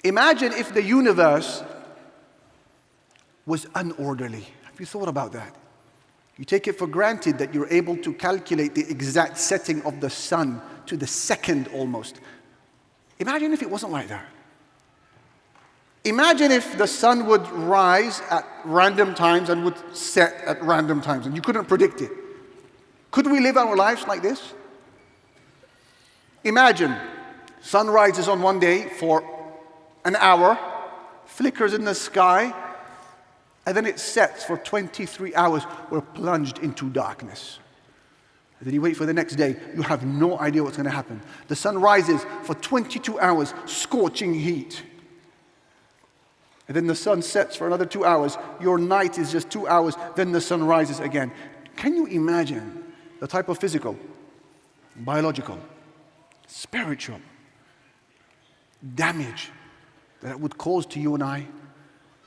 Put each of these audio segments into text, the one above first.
Imagine if the universe was unorderly. Have you thought about that? You take it for granted that you're able to calculate the exact setting of the sun to the second almost. Imagine if it wasn't like that. Imagine if the sun would rise at random times and would set at random times and you couldn't predict it. Could we live our lives like this? Imagine sun rises on one day for an hour, flickers in the sky, and then it sets for 23 hours. We're plunged into darkness. And then you wait for the next day. You have no idea what's going to happen. The sun rises for 22 hours, scorching heat. And then the sun sets for another 2 hours. Your night is just 2 hours. Then the sun rises again. Can you imagine the type of physical, biological, spiritual damage that it would cause to you and I?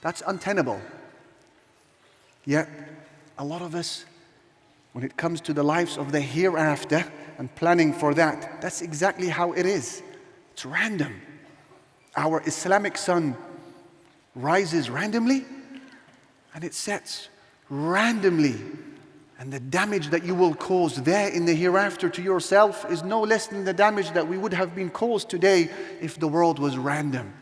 That's untenable. Yet, a lot of us, when it comes to the lives of the hereafter and planning for that, that's exactly how it is. It's random. Our Islamic sun rises randomly and it sets randomly. And the damage that you will cause there in the hereafter to yourself is no less than the damage that we would have been caused today if the world was random.